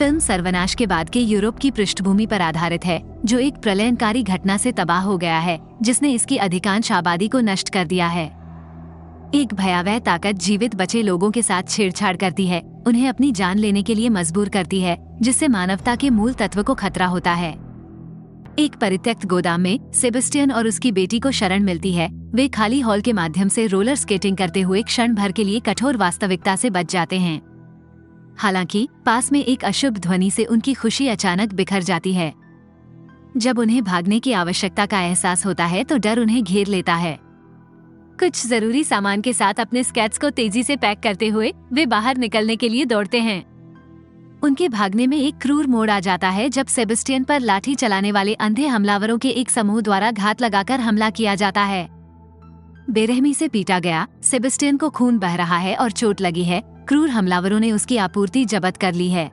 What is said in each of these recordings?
Film सर्वनाश के बाद के यूरोप की पृष्ठभूमि पर आधारित है, जो एक प्रलयनकारी घटना से तबाह हो गया है, जिसने इसकी अधिकांश आबादी को नष्ट कर दिया है। एक भयावह ताकत जीवित बचे लोगों के साथ छेड़छाड़ करती है, उन्हें अपनी जान लेने के लिए मजबूर करती है, जिससे मानवता के मूल तत्व को खतरा होता है। एक परित्यक्त गोदाम में सेबेस्टियन और उसकी बेटी को शरण मिलती है। वे खाली हॉल के माध्यम से रोलर स्केटिंग करते हुए क्षण भर के लिए कठोर वास्तविकता से बच जाते हैं। हालांकि पास में एक अशुभ ध्वनि से उनकी खुशी अचानक बिखर जाती है। जब उन्हें भागने की आवश्यकता का एहसास होता है तो डर उन्हें घेर लेता है। कुछ जरूरी सामान के साथ अपने स्केट्स को तेजी से पैक करते हुए वे बाहर निकलने के लिए दौड़ते हैं। उनके भागने में एक क्रूर मोड़ आ जाता है जब सेबेस्टियन पर लाठी चलाने वाले अंधे हमलावरों के एक समूह द्वारा घात लगाकर हमला किया जाता है। बेरहमी से पीटा गया, सेबेस्टियन को खून बह रहा है और चोट लगी है। क्रूर हमलावरों ने उसकी आपूर्ति जब्त कर ली है।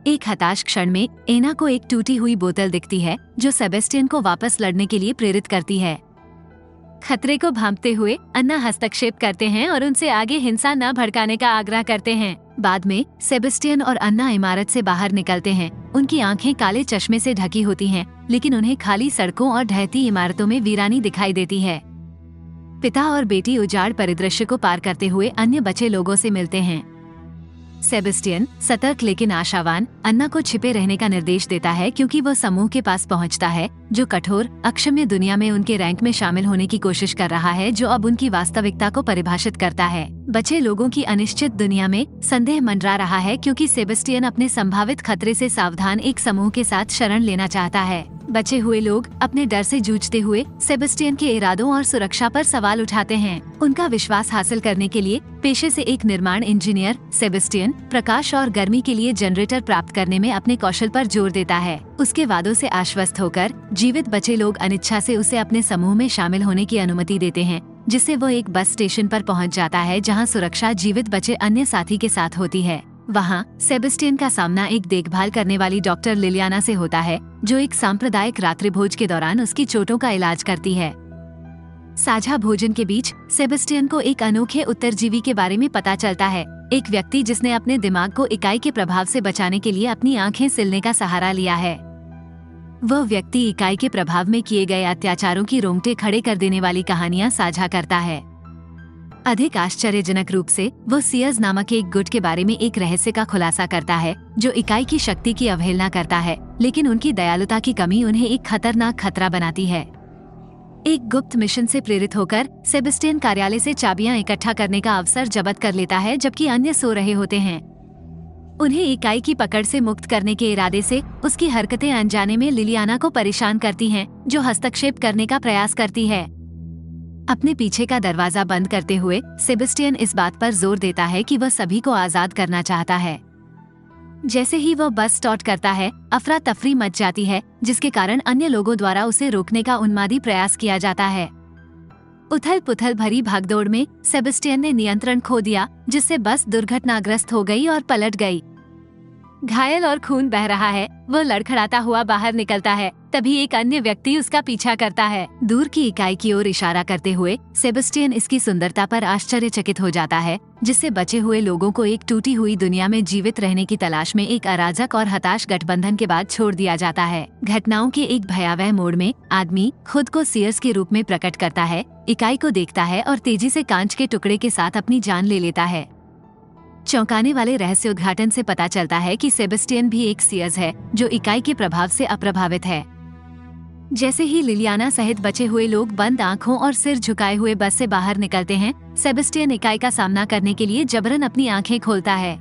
एक हताश क्षण में एना को एक टूटी हुई बोतल दिखती है, जो सेबेस्टियन को वापस लड़ने के लिए प्रेरित करती है। खतरे को भांपते हुए अन्ना हस्तक्षेप करते हैं और उनसे आगे हिंसा न भड़काने का आग्रह करते हैं। बाद में सेबेस्टियन और अन्ना इमारत से बाहर निकलते हैं। उनकी आंखें काले चश्मे से ढकी होती हैं, लेकिन उन्हें खाली सड़कों और ढहती इमारतों में वीरानी दिखाई देती है। पिता और बेटी उजाड़ परिदृश्य को पार करते हुए अन्य बचे लोगों से मिलते हैं। सेबेस्टियन सतर्क लेकिन आशावान अन्ना को छिपे रहने का निर्देश देता है, क्योंकि वो समूह के पास पहुंचता है जो कठोर अक्षम्य दुनिया में उनके रैंक में शामिल होने की कोशिश कर रहा है, जो अब उनकी वास्तविकता को परिभाषित करता है। बचे लोगों की अनिश्चित दुनिया में संदेह मंडरा रहा है, क्योंकि सेबेस्टियन अपने संभावित खतरे से सावधान एक समूह के साथ शरण लेना चाहता है। बचे हुए लोग अपने डर से जूझते हुए सेबेस्टियन के इरादों और सुरक्षा पर सवाल उठाते हैं। उनका विश्वास हासिल करने के लिए पेशे से एक निर्माण इंजीनियर, सेबेस्टियन प्रकाश और गर्मी के लिए जनरेटर प्राप्त करने में अपने कौशल पर जोर देता है। उसके वादों से आश्वस्त होकर जीवित बचे लोग अनिच्छा से उसे अपने समूह में शामिल होने की अनुमति देते हैं, जिससे वो एक बस स्टेशन पर पहुंच जाता है, जहां सुरक्षा जीवित बचे अन्य साथी के साथ होती है। वहाँ सेबेस्टियन का सामना एक देखभाल करने वाली डॉक्टर लिलियाना से होता है, जो एक सांप्रदायिक रात्रिभोज के दौरान उसकी चोटों का इलाज करती है। साझा भोजन के बीच सेबेस्टियन को एक अनोखे उत्तरजीवी के बारे में पता चलता है, एक व्यक्ति जिसने अपने दिमाग को इकाई के प्रभाव से बचाने के लिए अपनी आंखें सिलने का सहारा लिया है। वह व्यक्ति इकाई के प्रभाव में किए गए अत्याचारों की रोंगटे खड़े कर देने वाली कहानियां साझा करता है। अधिक आश्चर्यजनक रूप से वो सीयर्स नामक एक गुट के बारे में एक रहस्य का खुलासा करता है, जो इकाई की शक्ति की अवहेलना करता है, लेकिन उनकी दयालुता की कमी उन्हें एक खतरनाक खतरा बनाती है। एक गुप्त मिशन से प्रेरित होकर सेबेस्टियन कार्यालय से चाबियां इकट्ठा करने का अवसर जब्त कर लेता है, जबकि अन्य सो रहे होते हैं। उन्हें इकाई की पकड़ से मुक्त करने के इरादे से उसकी हरकतें अनजाने में लिलियाना को परेशान करती हैं, जो हस्तक्षेप करने का प्रयास करती है। अपने पीछे का दरवाजा बंद करते हुए सेबेस्टियन इस बात पर जोर देता है कि वह सभी को आजाद करना चाहता है। जैसे ही वह बस स्टार्ट करता है, अफरा तफरी मच जाती है, जिसके कारण अन्य लोगों द्वारा उसे रोकने का उन्मादी प्रयास किया जाता है। उथल पुथल भरी भागदौड़ में सेबेस्टियन ने नियंत्रण खो दिया, जिससे बस दुर्घटनाग्रस्त हो गई और पलट गई। घायल और खून बह रहा है, वह लड़खड़ाता हुआ बाहर निकलता है। तभी एक अन्य व्यक्ति उसका पीछा करता है। दूर की इकाई की ओर इशारा करते हुए सेबेस्टियन इसकी सुंदरता पर आश्चर्यचकित हो जाता है, जिससे बचे हुए लोगों को एक टूटी हुई दुनिया में जीवित रहने की तलाश में एक अराजक और हताश गठबंधन के बाद छोड़ दिया जाता है। घटनाओं के एक भयावह मोड़ में आदमी खुद को सीयर्स के रूप में प्रकट करता है, इकाई को देखता है और तेजी से कांच के टुकड़े के साथ अपनी जान ले लेता है। चौंकाने वाले रहस्योद्घाटन से पता चलता है कि सेबेस्टियन भी एक सीयर्स है, जो इकाई के प्रभाव से अप्रभावित है। जैसे ही लिलियाना सहित बचे हुए लोग बंद आंखों और सिर झुकाए हुए बस से बाहर निकलते हैं, सेबेस्टियन इकाई का सामना करने के लिए जबरन अपनी आंखें खोलता है।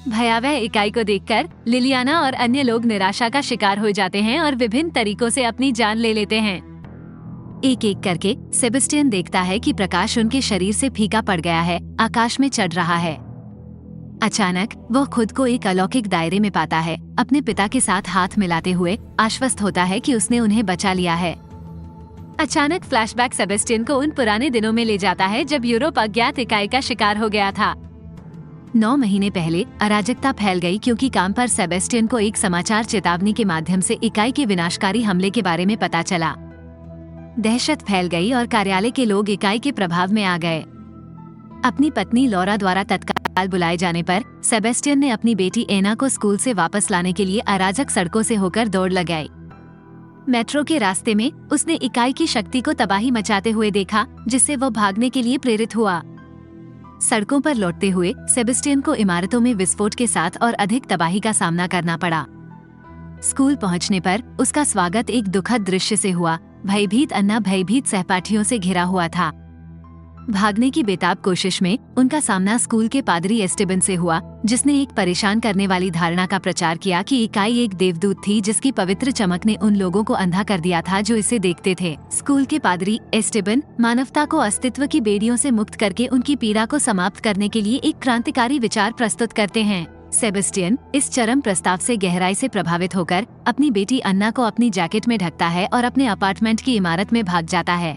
भयावह इकाई को देखकर लिलियाना और अन्य लोग निराशा का शिकार हो जाते हैं और विभिन्न तरीकों से अपनी जान ले लेते हैं। एक एक करके सेबेस्टियन देखता है कि प्रकाश उनके शरीर से फीका पड़ गया है, आकाश में चढ़ रहा है। अचानक वह खुद को एक अलौकिक दायरे में पाता है। अपने पिता के साथ हाथ मिलाते हुए आश्वस्त होता है कि उसने उन्हें बचा लिया है। अचानक फ्लैशबैक सेबेस्टियन को उन पुराने दिनों में ले जाता है जब यूरोप अज्ञात इकाई का शिकार हो गया था। 9 महीने पहले अराजकता फैल गई, क्योंकि काम पर सेबेस्टियन को एक समाचार चेतावनी के माध्यम से इकाई के विनाशकारी हमले के बारे में पता चला। दहशत फैल गई और कार्यालय के लोग इकाई के प्रभाव में आ गए। अपनी पत्नी लॉरा द्वारा तत्काल बुलाए जाने पर सेबेस्टियन ने अपनी बेटी एना को स्कूल से वापस लाने के लिए अराजक सड़कों से होकर दौड़ लगाई। मेट्रो के रास्ते में उसने इकाई की शक्ति को तबाही मचाते हुए देखा, जिससे वो भागने के लिए प्रेरित हुआ। सड़कों पर लौटते हुए सेबेस्टियन को इमारतों में विस्फोट के साथ और अधिक तबाही का सामना करना पड़ा। स्कूल पहुंचने पर उसका स्वागत एक दुखद दृश्य से हुआ। भयभीत अन्ना भयभीत सहपाठियों से घिरा हुआ था। भागने की बेताब कोशिश में उनका सामना स्कूल के पादरी एस्टेबन से हुआ, जिसने एक परेशान करने वाली धारणा का प्रचार किया कि इकाई एक देवदूत थी जिसकी पवित्र चमक ने उन लोगों को अंधा कर दिया था जो इसे देखते थे। स्कूल के पादरी एस्टेबन मानवता को अस्तित्व की बेड़ियों से मुक्त करके उनकी पीड़ा को समाप्त करने के लिए एक क्रांतिकारी विचार प्रस्तुत करते हैं। सेबेस्टियन इस चरम प्रस्ताव से गहराई से प्रभावित होकर अपनी बेटी अन्ना को अपनी जैकेट में ढकता है और अपने अपार्टमेंट की इमारत में भाग जाता है।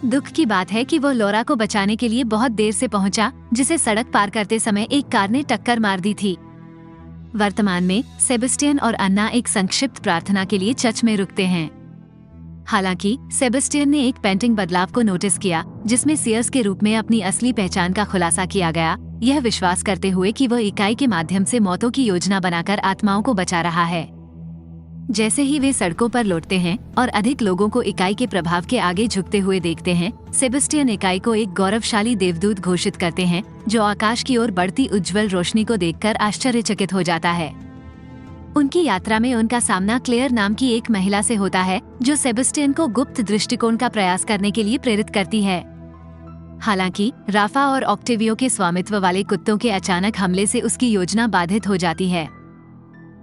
दुख की बात है कि वो लॉरा को बचाने के लिए बहुत देर से पहुंचा, जिसे सड़क पार करते समय एक कार ने टक्कर मार दी थी। वर्तमान में सेबेस्टियन और अन्ना एक संक्षिप्त प्रार्थना के लिए चर्च में रुकते हैं। हालांकि सेबेस्टियन ने एक पेंटिंग बदलाव को नोटिस किया, जिसमें सीयर्स के रूप में अपनी असली पहचान का खुलासा किया गया, यह विश्वास करते हुए कि वह इकाई के माध्यम से मौतों की योजना बनाकर आत्माओं को बचा रहा है। जैसे ही वे सड़कों पर लौटते हैं और अधिक लोगों को इकाई के प्रभाव के आगे झुकते हुए देखते हैं, सेबेस्टियन इकाई को एक गौरवशाली देवदूत घोषित करते हैं, जो आकाश की ओर बढ़ती उज्जवल रोशनी को देखकर आश्चर्यचकित हो जाता है। उनकी यात्रा में उनका सामना क्लेयर नाम की एक महिला से होता है, जो सेबेस्टियन को गुप्त दृष्टिकोण का प्रयास करने के लिए प्रेरित करती है। हालांकि राफा और ऑक्टेवियो के स्वामित्व वाले कुत्तों के अचानक हमले से उसकी योजना बाधित हो जाती है।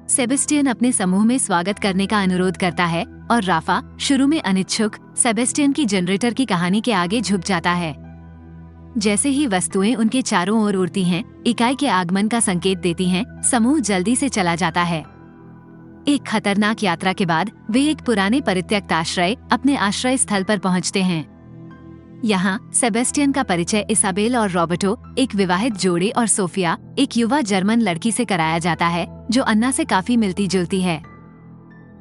सेबेस्टियन अपने समूह में स्वागत करने का अनुरोध करता है और राफा, शुरू में अनिच्छुक, सेबेस्टियन की जनरेटर की कहानी के आगे झुक जाता है। जैसे ही वस्तुएं उनके चारों ओर उड़ती हैं, इकाई के आगमन का संकेत देती हैं, समूह जल्दी से चला जाता है। एक खतरनाक यात्रा के बाद वे एक पुराने परित्यक्त आश्रय, अपने आश्रय स्थल पर पहुंचते हैं। यहाँ सेबेस्टियन का परिचय इसाबेल और रॉबर्टो, एक विवाहित जोड़े, और सोफिया, एक युवा जर्मन लड़की से कराया जाता है, जो अन्ना से काफी मिलती जुलती है।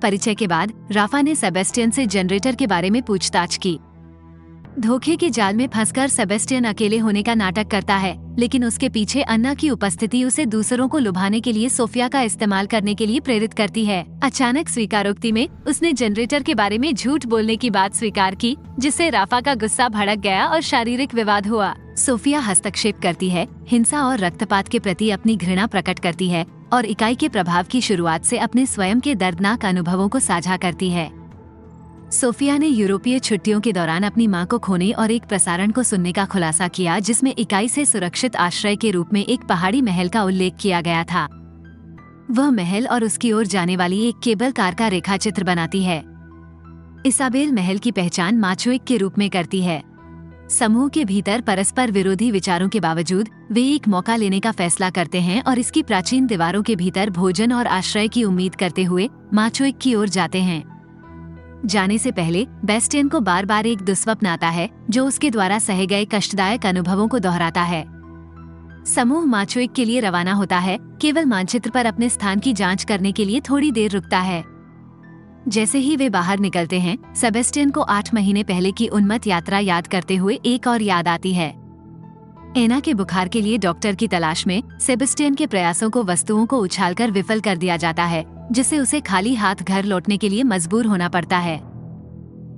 परिचय के बाद राफा ने सेबेस्टियन से जनरेटर के बारे में पूछताछ की। धोखे के जाल में फंसकर सेबेस्टियन अकेले होने का नाटक करता है, लेकिन उसके पीछे अन्ना की उपस्थिति उसे दूसरों को लुभाने के लिए सोफिया का इस्तेमाल करने के लिए प्रेरित करती है। अचानक स्वीकारोक्ति में उसने जनरेटर के बारे में झूठ बोलने की बात स्वीकार की, जिससे राफा का गुस्सा भड़क गया और शारीरिक विवाद हुआ। सोफिया हस्तक्षेप करती है, हिंसा और रक्तपात के प्रति अपनी घृणा प्रकट करती है और इकाई के प्रभाव की शुरुआत से अपने स्वयं के दर्दनाक अनुभवों को साझा करती है। सोफिया ने यूरोपीय छुट्टियों के दौरान अपनी मां को खोने और एक प्रसारण को सुनने का खुलासा किया, जिसमें इकाई से सुरक्षित आश्रय के रूप में एक पहाड़ी महल का उल्लेख किया गया था। वह महल और उसकी ओर जाने वाली एक केबल कार का रेखाचित्र बनाती है। इसाबेल महल की पहचान माचुइक के रूप में करती है। समूह के भीतर परस्पर विरोधी विचारों के बावजूद वे एक मौका लेने का फैसला करते हैं और इसकी प्राचीन दीवारों के भीतर भोजन और आश्रय की उम्मीद करते हुए माचुइक की ओर जाते हैं। जाने से पहले बेस्टियन को बार बार एक दुस्वप्न आता है, जो उसके द्वारा सहे गए कष्टदायक अनुभवों को दोहराता है। समूह माचुइक के लिए रवाना होता है, केवल मानचित्र पर अपने स्थान की जांच करने के लिए थोड़ी देर रुकता है। जैसे ही वे बाहर निकलते हैं, सेबेस्टियन को 8 महीने पहले की उन्मत्त यात्रा याद करते हुए एक और याद आती है। एना के बुखार के लिए डॉक्टर की तलाश में सेबेस्टियन के प्रयासों को वस्तुओं को उछालकर विफल कर दिया जाता है, जिससे उसे खाली हाथ घर लौटने के लिए मजबूर होना पड़ता है।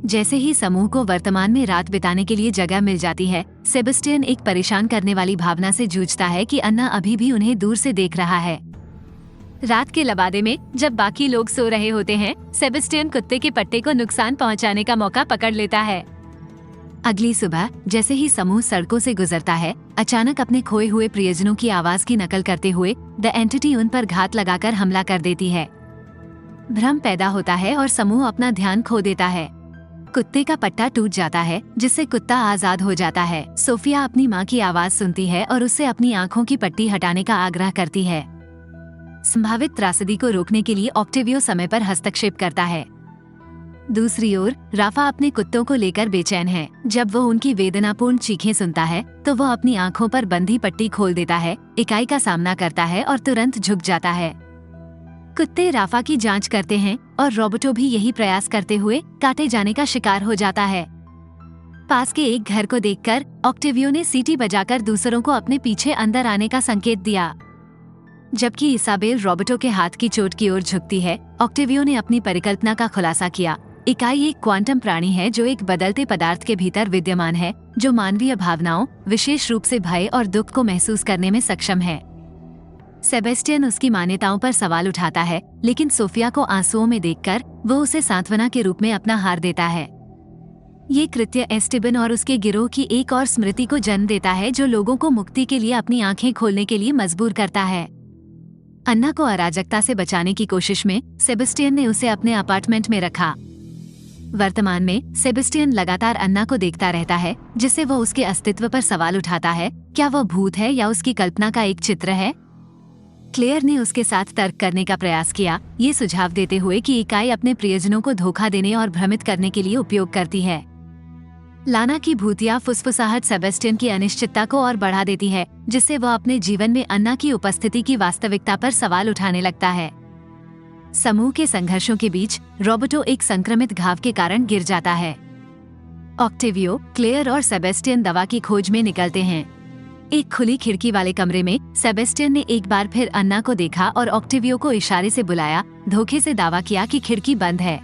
जैसे ही समूह को वर्तमान में रात बिताने के लिए जगह मिल जाती है, सेबेस्टियन एक परेशान करने वाली भावना से जूझता है कि अन्ना अभी भी उन्हें दूर से देख रहा है। रात के लबादे में जब बाकी लोग सो रहे होते हैं, सेबेस्टियन कुत्ते के पट्टे को नुकसान पहुंचाने का मौका पकड़ लेता है। अगली सुबह जैसे ही समूह सड़कों से गुजरता है, अचानक अपने खोए हुए प्रियजनों की आवाज की नकल करते हुए द एंटिटी उन पर घात लगाकर हमला कर देती है। भ्रम पैदा होता है और समूह अपना ध्यान खो देता है। कुत्ते का पट्टा टूट जाता है, जिससे कुत्ता आजाद हो जाता है। सोफिया अपनी माँ की आवाज सुनती है और उससे अपनी आँखों की पट्टी हटाने का आग्रह करती है। संभावित त्रासदी को रोकने के लिए ऑक्टेवियो समय पर हस्तक्षेप करता है। दूसरी ओर राफा अपने कुत्तों को लेकर बेचैन है। जब वो उनकी वेदनापूर्ण चीखें सुनता है, तो वह अपनी आँखों पर बंधी पट्टी खोल देता है, इकाई का सामना करता है और तुरंत झुक जाता है। कुत्ते राफा की जांच करते हैं और रॉबर्टो भी यही प्रयास करते हुए काटे जाने का शिकार हो जाता है। पास के एक घर को देखकर ऑक्टेवियो ने सीटी बजाकर दूसरों को अपने पीछे अंदर आने का संकेत दिया। जबकि इसाबेल रॉबर्टो के हाथ की चोट की ओर झुकती है, ऑक्टेवियो ने अपनी परिकल्पना का खुलासा किया। इकाई एक क्वांटम प्राणी है जो एक बदलते पदार्थ के भीतर विद्यमान है, जो मानवीय भावनाओं, विशेष रूप से भय और दुख को महसूस करने में सक्षम है। सेबेस्टियन उसकी मान्यताओं पर सवाल उठाता है, लेकिन सोफिया को आंसुओं में देखकर वो उसे सांत्वना के रूप में अपना हार देता है। ये कृत्य एस्टेबन और उसके गिरोह की एक और स्मृति को जन्म देता है, जो लोगों को मुक्ति के लिए अपनी आंखें खोलने के लिए मजबूर करता है। अन्ना को अराजकता से बचाने की कोशिश में सेबेस्टियन ने उसे अपने अपार्टमेंट में रखा। वर्तमान में सेबेस्टियन लगातार अन्ना को देखता रहता है, जिससे वो उसके अस्तित्व पर सवाल उठाता है। क्या वह भूत है या उसकी कल्पना का एक चित्र है? क्लेयर ने उसके साथ तर्क करने का प्रयास किया, ये सुझाव देते हुए कि इकाई अपने प्रियजनों को धोखा देने और भ्रमित करने के लिए उपयोग करती है। लाना की भूतिया फुसफुसाहट सेबेस्टियन की अनिश्चितता को और बढ़ा देती है, जिससे वह अपने जीवन में अन्ना की उपस्थिति की वास्तविकता पर सवाल उठाने लगता है। समूह के संघर्षों के बीच रॉबर्टो एक संक्रमित घाव के कारण गिर जाता है। ऑक्टेवियो, क्लेयर और सेबेस्टियन दवा की खोज में निकलते हैं। एक खुली खिड़की वाले कमरे में सेबेस्टियन ने एक बार फिर अन्ना को देखा और ऑक्टेवियो को इशारे से बुलाया, धोखे से दावा किया कि खिड़की बंद है।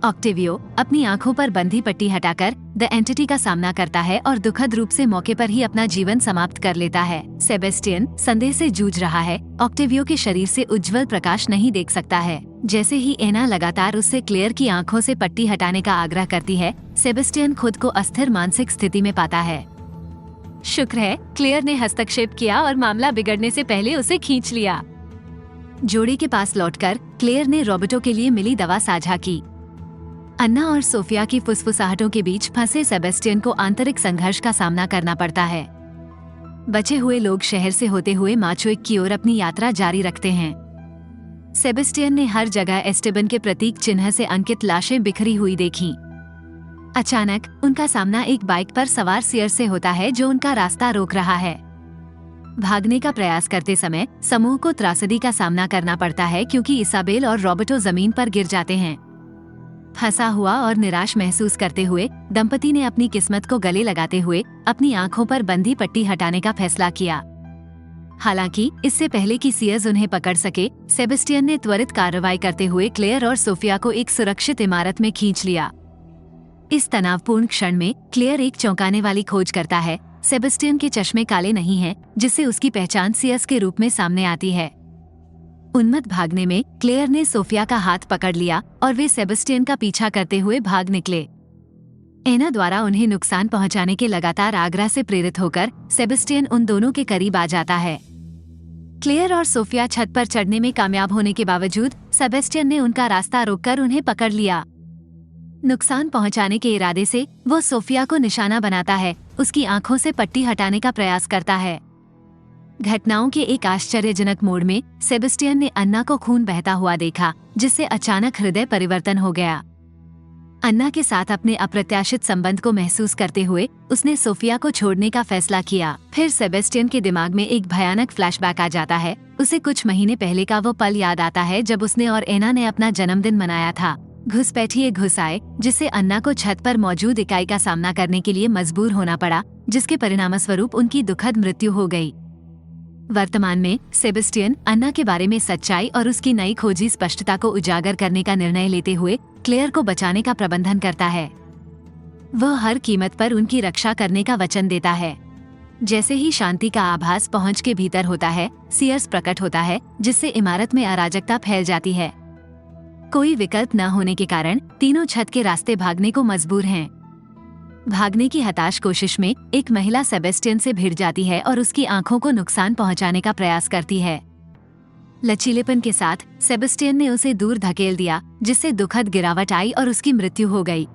ऑक्टेवियो अपनी आंखों पर बंधी पट्टी हटाकर द एंटिटी का सामना करता है और दुखद रूप से मौके पर ही अपना जीवन समाप्त कर लेता है। सेबेस्टियन संदेह से जूझ रहा है, ऑक्टेवियो के शरीर से उज्जवल प्रकाश नहीं देख सकता है। जैसे ही एना लगातार उससे क्लेयर की आंखों से पट्टी हटाने का आग्रह करती है, सेबेस्टियन खुद को अस्थिर मानसिक स्थिति में पाता है। शुक्र है क्लेयर ने हस्तक्षेप किया और मामला बिगड़ने से पहले उसे खींच लिया। जोड़ी के पास लौटकर क्लेयर ने रॉबर्टो के लिए मिली दवा साझा की। अन्ना और सोफिया की फुसफुसाहटों के बीच फंसे सेबेस्टियन को आंतरिक संघर्ष का सामना करना पड़ता है। बचे हुए लोग शहर से होते हुए माचुएक की ओर अपनी यात्रा जारी रखते हैं। सेबेस्टियन ने हर जगह एस्टेबन के प्रतीक चिन्ह से अंकित लाशें बिखरी हुई देखीं। अचानक उनका सामना एक बाइक पर सवार सियर से होता है, जो उनका रास्ता रोक रहा है। भागने का प्रयास करते समय समूह को त्रासदी का सामना करना पड़ता है, क्योंकि इसाबेल और रॉबर्टो जमीन पर गिर जाते हैं। फंसा हुआ और निराश महसूस करते हुए दंपति ने अपनी किस्मत को गले लगाते हुए अपनी आंखों पर बंधी पट्टी हटाने का फैसला किया। हालांकि इससे पहले कि सियर्स उन्हें पकड़ सके, सेबेस्टियन ने त्वरित कार्रवाई करते हुए क्लेयर और सोफिया को एक सुरक्षित इमारत में खींच लिया। इस तनावपूर्ण क्षण में क्लेयर एक चौंकाने वाली खोज करता है। सेबेस्टियन के चश्मे काले नहीं हैं, जिससे उसकी पहचान सियर्स के रूप में सामने आती है। उन्मत्त भागने में क्लेयर ने सोफिया का हाथ पकड़ लिया और वे सेबेस्टियन का पीछा करते हुए भाग निकले। एना द्वारा उन्हें नुकसान पहुंचाने के लगातार आग्रह से प्रेरित होकर सेबेस्टियन उन दोनों के करीब आ जाता है। क्लेयर और सोफिया छत पर चढ़ने में कामयाब होने के बावजूद सेबेस्टियन ने उनका रास्ता रोककर उन्हें पकड़ लिया। नुकसान पहुंचाने के इरादे से वो सोफिया को निशाना बनाता है, उसकी आंखों से पट्टी हटाने का प्रयास करता है। घटनाओं के एक आश्चर्यजनक मोड़ में सेबेस्टियन ने अन्ना को खून बहता हुआ देखा, जिससे अचानक हृदय परिवर्तन हो गया। अन्ना के साथ अपने अप्रत्याशित संबंध को महसूस करते हुए उसने सोफिया को छोड़ने का फैसला किया। फिर सेबेस्टियन के दिमाग में एक भयानक फ्लैशबैक आ जाता है। उसे कुछ महीने पहले का वो पल याद आता है, जब उसने और एना ने अपना जन्मदिन मनाया था। घुसपैठिए घुस आए, जिससे अन्ना को छत पर मौजूद इकाई का सामना करने के लिए मजबूर होना पड़ा, जिसके परिणामस्वरूप उनकी दुखद मृत्यु हो गई। वर्तमान में सेबेस्टियन अन्ना के बारे में सच्चाई और उसकी नई खोजी स्पष्टता को उजागर करने का निर्णय लेते हुए क्लेयर को बचाने का प्रबंधन करता है। वह हर कीमत पर उनकी रक्षा करने का वचन देता है। जैसे ही शांति का आभास पहुंच के भीतर होता है, सियर्स प्रकट होता है, जिससे इमारत में अराजकता फैल जाती है। कोई विकल्प न होने के कारण तीनों छत के रास्ते भागने को मजबूर हैं। भागने की हताश कोशिश में एक महिला सेबेस्टियन से भिड़ जाती है और उसकी आंखों को नुकसान पहुंचाने का प्रयास करती है। लचीलेपन के साथ सेबेस्टियन ने उसे दूर धकेल दिया, जिससे दुखद गिरावट आई और उसकी मृत्यु हो गई।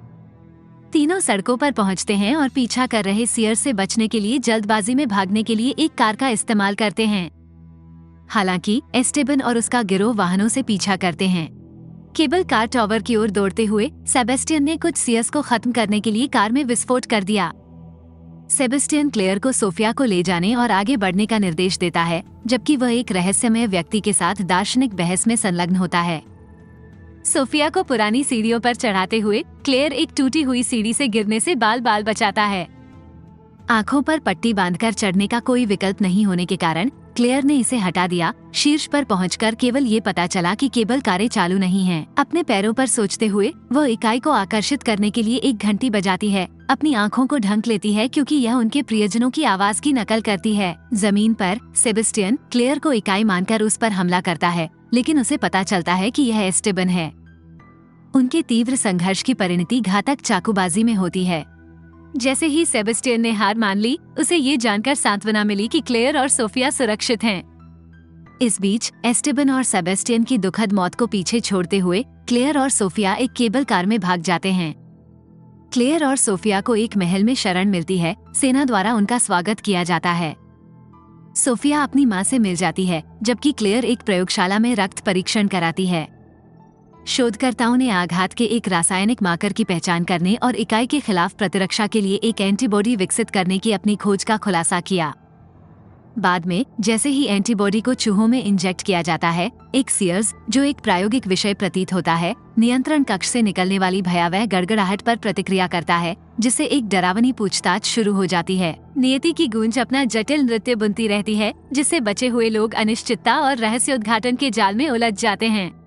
तीनों सड़कों पर पहुंचते हैं और पीछा कर रहे सियर्स से बचने के लिए जल्दबाजी में भागने के लिए एक कार का इस्तेमाल करते हैं। हालांकि एस्टेबन और उसका गिरोह वाहनों से पीछा करते हैं। केबल कार टावर की ओर दौड़ते हुए सेबेस्टियन ने कुछ सियर्स को खत्म करने के लिए कार में विस्फोट कर दिया। सेबेस्टियन क्लेयर को सोफिया को ले जाने और आगे बढ़ने का निर्देश देता है, जबकि वह एक रहस्यमय व्यक्ति के साथ दार्शनिक बहस में संलग्न होता है। सोफिया को पुरानी सीढ़ियों पर चढ़ाते हुए क्लेयर एक टूटी हुई सीढ़ी से गिरने से बाल बाल बचाता है। आंखों पर पट्टी बांधकर चढ़ने का कोई विकल्प नहीं होने के कारण क्लेयर ने इसे हटा दिया। शीर्ष पर पहुंचकर केवल ये पता चला कि केबल कारें चालू नहीं हैं। अपने पैरों पर सोचते हुए वह इकाई को आकर्षित करने के लिए एक घंटी बजाती है। अपनी आंखों को ढक लेती है क्योंकि यह उनके प्रियजनों की आवाज की नकल करती है। जमीन पर सेबेस्टियन क्लेयर को इकाई मानकर उस पर हमला करता है, लेकिन उसे पता चलता है कि यह एस्टेबन है। उनके तीव्र संघर्ष की परिणति घातक चाकूबाजी में होती है। जैसे ही सेबेस्टियन ने हार मान ली, उसे ये जानकर सांत्वना मिली कि क्लेयर और सोफिया सुरक्षित हैं। इस बीच एस्टेबन और सेबेस्टियन की दुखद मौत को पीछे छोड़ते हुए क्लेयर और सोफिया एक केबल कार में भाग जाते हैं। क्लेयर और सोफिया को एक महल में शरण मिलती है। सेना द्वारा उनका स्वागत किया जाता है। सोफिया अपनी माँ से मिल जाती है, जबकि क्लेयर एक प्रयोगशाला में रक्त परीक्षण कराती है। शोधकर्ताओं ने आघात के एक रासायनिक मार्कर की पहचान करने और इकाई के खिलाफ प्रतिरक्षा के लिए एक एंटीबॉडी विकसित करने की अपनी खोज का खुलासा किया। बाद में जैसे ही एंटीबॉडी को चूहों में इंजेक्ट किया जाता है, एक सीयर्स, जो एक प्रायोगिक विषय प्रतीत होता है, नियंत्रण कक्ष से निकलने वाली भयावह गड़गड़ाहट पर प्रतिक्रिया करता है, जिससे एक डरावनी पूछताछ शुरू हो जाती है। नियति की गूंज अपना जटिल नृत्य बुनती रहती है, जिससे बचे हुए लोग अनिश्चितता और रहस्योद्घाटन के जाल में उलझ जाते हैं।